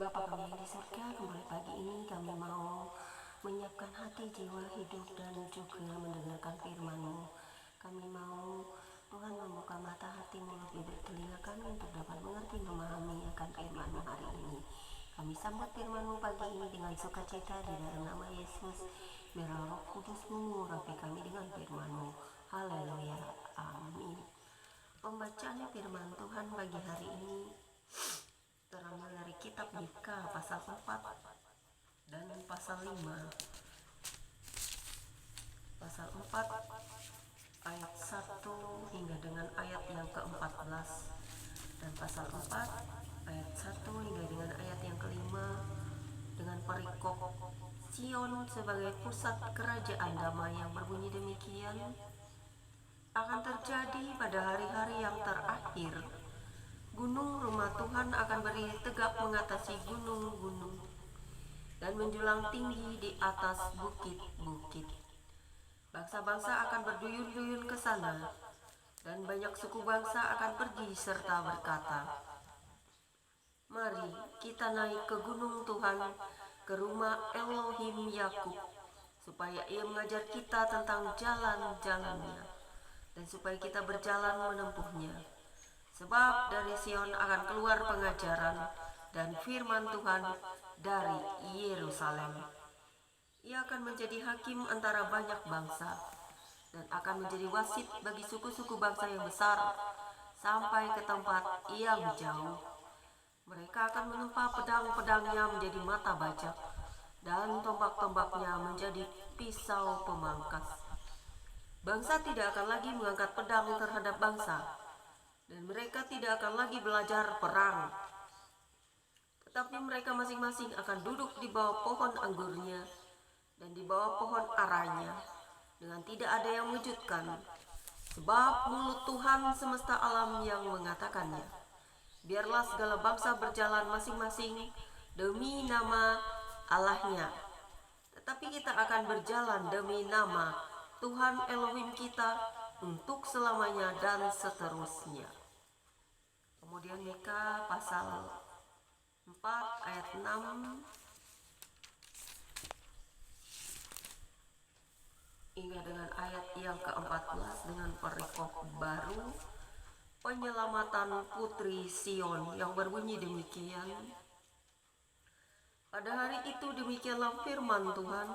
Bapa kami yang di surga, kembali pagi ini kami mau menyiapkan hati, jiwa, hidup, dan juga mendengarkan firman-Mu. Kami mau Tuhan membuka mata hati, mulut, bibir, telinga kami untuk dapat mengerti, memahami akan firman-Mu hari ini. Kami sambut firman-Mu pagi ini dengan sukacita di dalam nama Yesus. Biarlah Roh Kudus mengurapi kami dengan firman-Mu. Haleluya. Amin. Pembacaan firman Tuhan pagi hari ini terambil dari kitab Mika pasal 4 dan pasal 5. Pasal 4 ayat 1 hingga dengan ayat yang ke-14 dan pasal 4 ayat 1 hingga dengan ayat yang ke-5 dengan perikop Sion sebagai pusat kerajaan damai yang berbunyi demikian: akan terjadi pada hari-hari yang terakhir, gunung rumah Tuhan akan berdiri tegap mengatasi gunung-gunung dan menjulang tinggi di atas bukit-bukit. Bangsa-bangsa akan berduyun-duyun ke sana, dan banyak suku bangsa akan pergi serta berkata, mari kita naik ke gunung Tuhan, ke rumah Elohim Yakub, supaya ia mengajar kita tentang jalan-jalannya, dan supaya kita berjalan menempuhnya. Sebab dari Sion akan keluar pengajaran dan firman Tuhan dari Yerusalem. Ia akan menjadi hakim antara banyak bangsa dan akan menjadi wasit bagi suku-suku bangsa yang besar sampai ke tempat yang jauh. Mereka akan menumpa pedang-pedangnya menjadi mata bajak dan tombak-tombaknya menjadi pisau pemangkas. Bangsa tidak akan lagi mengangkat pedang terhadap bangsa, dan mereka tidak akan lagi belajar perang. Tetapi mereka masing-masing akan duduk di bawah pohon anggurnya dan di bawah pohon aranya, dengan tidak ada yang mengejutkan. Sebab mulut Tuhan semesta alam yang mengatakannya. Biarlah segala bangsa berjalan masing-masing demi nama Allahnya. Tetapi kita akan berjalan demi nama Tuhan Elohim kita untuk selamanya dan seterusnya. Kemudian Mika pasal 4 ayat 6 hingga dengan ayat yang ke-14 dengan perikop baru, penyelamatan putri Sion, yang berbunyi demikian: pada hari itu demikianlah firman Tuhan,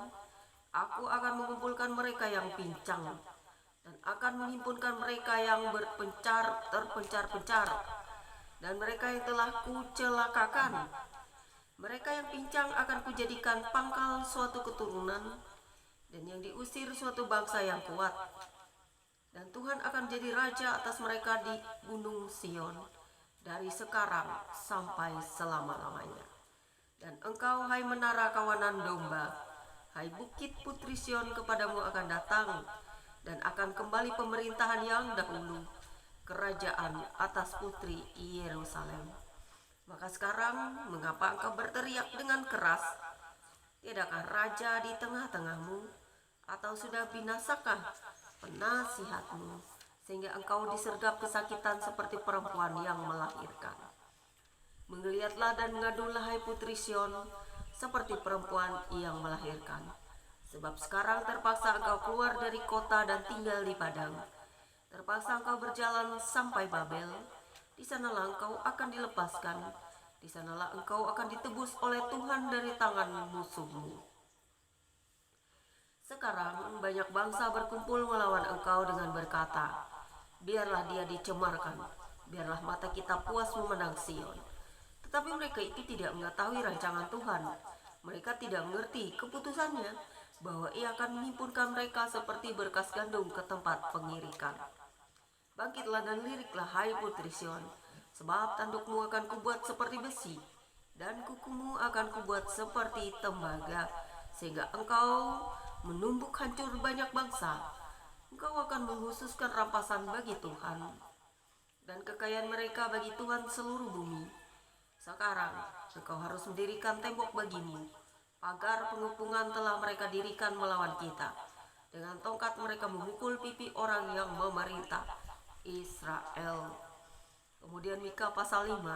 aku akan mengumpulkan mereka yang pincang dan akan menghimpunkan mereka yang terpencar-pencar, dan mereka yang telah kucelakakan. Mereka yang pincang akan kujadikan pangkal suatu keturunan, dan yang diusir suatu bangsa yang kuat. Dan Tuhan akan jadi raja atas mereka di gunung Sion, dari sekarang sampai selama-lamanya. Dan engkau, hai menara kawanan domba, hai bukit putri Sion, kepadamu akan datang, dan akan kembali pemerintahan yang dahulu, kerajaan atas putri Yerusalem. Maka sekarang, mengapa engkau berteriak dengan keras? Tiadakkah raja di tengah-tengahmu? Atau sudah binasakah penasihatmu, sehingga engkau disergap kesakitan seperti perempuan yang melahirkan? Menggeliatlah dan mengadulah, hai putri Sion, seperti perempuan yang melahirkan. Sebab sekarang terpaksa engkau keluar dari kota dan tinggal di padang. Terpaksa engkau berjalan sampai Babel. Di sanalah engkau akan dilepaskan. Di sanalah engkau akan ditebus oleh Tuhan dari tangan musuhmu. Sekarang banyak bangsa berkumpul melawan engkau dengan berkata, biarlah dia dicemarkan, biarlah mata kita puas memandang Sion. Tetapi mereka itu tidak mengetahui rancangan Tuhan. Mereka tidak mengerti keputusannya, bahwa ia akan menghimpunkan mereka seperti berkas gandum ke tempat pengirikan. Bangkitlah dan liriklah, hai putri Sion, sebab tandukmu akan kubuat seperti besi, dan kukumu akan kubuat seperti tembaga, sehingga engkau menumbuk hancur banyak bangsa. Engkau akan menghususkan rampasan bagi Tuhan, dan kekayaan mereka bagi Tuhan seluruh bumi. Sekarang engkau harus mendirikan tembok bagimu. Pagar pengepungan telah mereka dirikan melawan kita. Dengan tongkat mereka memukul pipi orang yang memerintah Israel. Kemudian Mika pasal 5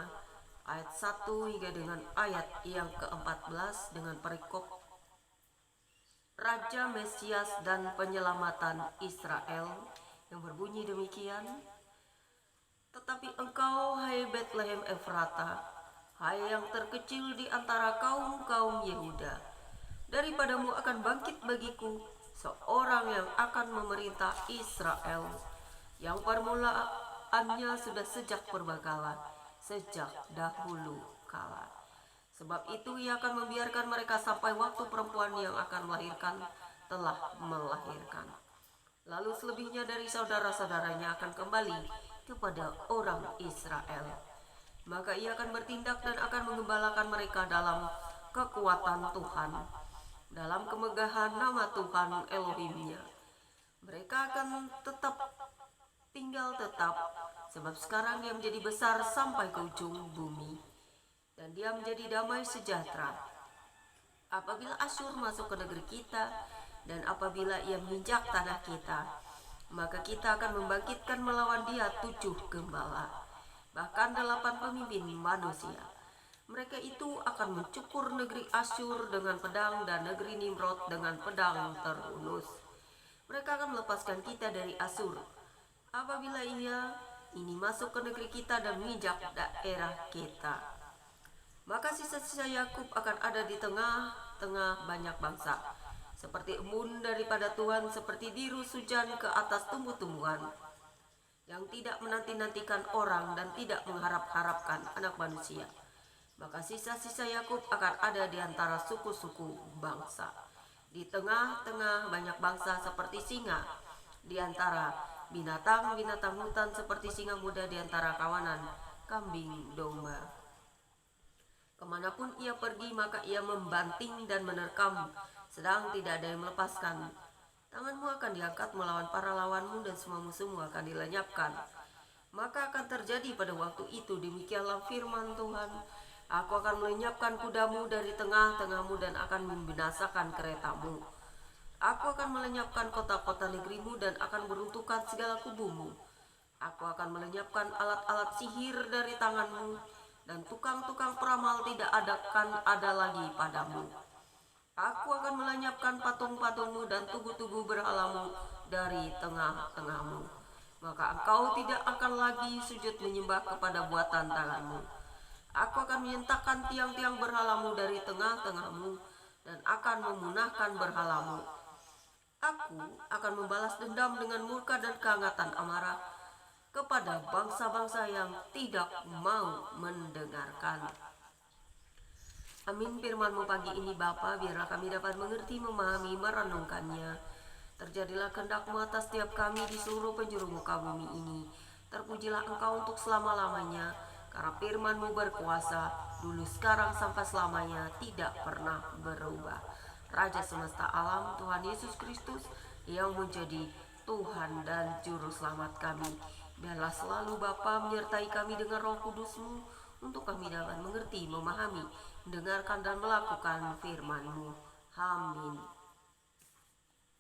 ayat 1 hingga dengan ayat yang ke-14 dengan perikop Raja Mesias dan penyelamatan Israel yang berbunyi demikian. Tetapi engkau, hai Betlehem Efrata, hai yang terkecil di antara kaum-kaum Yehuda, daripadamu akan bangkit bagiku seorang yang akan memerintah Israel, yang permulaannya sudah sejak purbakala, sejak dahulu kala. Sebab itu ia akan membiarkan mereka sampai waktu perempuan yang akan melahirkan telah melahirkan. Lalu selebihnya dari saudara-saudaranya akan kembali kepada orang Israel. Maka ia akan bertindak dan akan menggembalakan mereka dalam kekuatan Tuhan, dalam kemegahan nama Tuhan Elohimnya. Mereka akan tinggal tetap, sebab sekarang dia menjadi besar sampai ke ujung bumi, dan dia menjadi damai sejahtera. Apabila Asyur masuk ke negeri kita, dan apabila ia menginjak tanah kita, maka kita akan membangkitkan melawan dia 7 gembala, bahkan 8 pemimpin manusia. Mereka itu akan mencukur negeri Asyur dengan pedang dan negeri Nimrod dengan pedang terhunus. Mereka akan melepaskan kita dari Asyur apabila ini masuk ke negeri kita dan menginjak daerah kita. Maka sisa-sisa Yakub akan ada di tengah-tengah banyak bangsa, seperti embun daripada Tuhan, seperti biru hujan ke atas tumbuh-tumbuhan, yang tidak menanti-nantikan orang dan tidak mengharap-harapkan anak manusia. Maka sisa-sisa Yakub akan ada di antara suku-suku bangsa, di tengah-tengah banyak bangsa, seperti singa di antara binatang-binatang hutan, seperti singa muda di antara kawanan kambing domba. Kemanapun ia pergi, maka ia membanting dan menerkam, sedang tidak ada yang melepaskan. Tanganmu akan diangkat melawan para lawanmu, dan semua musuhmu akan dilenyapkan. Maka akan terjadi pada waktu itu, demikianlah firman Tuhan, aku akan melenyapkan kudamu dari tengah-tengahmu dan akan membinasakan keretamu. Aku akan melenyapkan kota-kota negerimu dan akan meruntuhkan segala kubumu. Aku akan melenyapkan alat-alat sihir dari tanganmu, dan tukang-tukang peramal tidak akan ada lagi padamu. Aku akan melenyapkan patung-patungmu dan tugu-tugu berhalamu dari tengah-tengahmu. Maka engkau tidak akan lagi sujud menyembah kepada buatan tanganmu. Aku akan menyentakkan tiang-tiang berhalamu dari tengah-tengahmu dan akan memunahkan berhalamu. Aku akan membalas dendam dengan murka dan kehangatan amarah kepada bangsa-bangsa yang tidak mau mendengarkan. Amin. Firman-Mu pagi ini Bapa, biarlah kami dapat mengerti, memahami, merenungkannya. Terjadilah kehendak-Mu atas setiap kami di seluruh penjuru muka bumi ini. Terpujilah Engkau untuk selama-lamanya, karena firman-Mu berkuasa, dulu, sekarang, sampai selamanya, tidak pernah berubah. Raja semesta alam, Tuhan Yesus Kristus, yang menjadi Tuhan dan Juru Selamat kami. Biarlah selalu Bapa menyertai kami dengan Roh Kudus-Mu, untuk kami dapat mengerti, memahami, mendengarkan dan melakukan firman-Mu. Amin.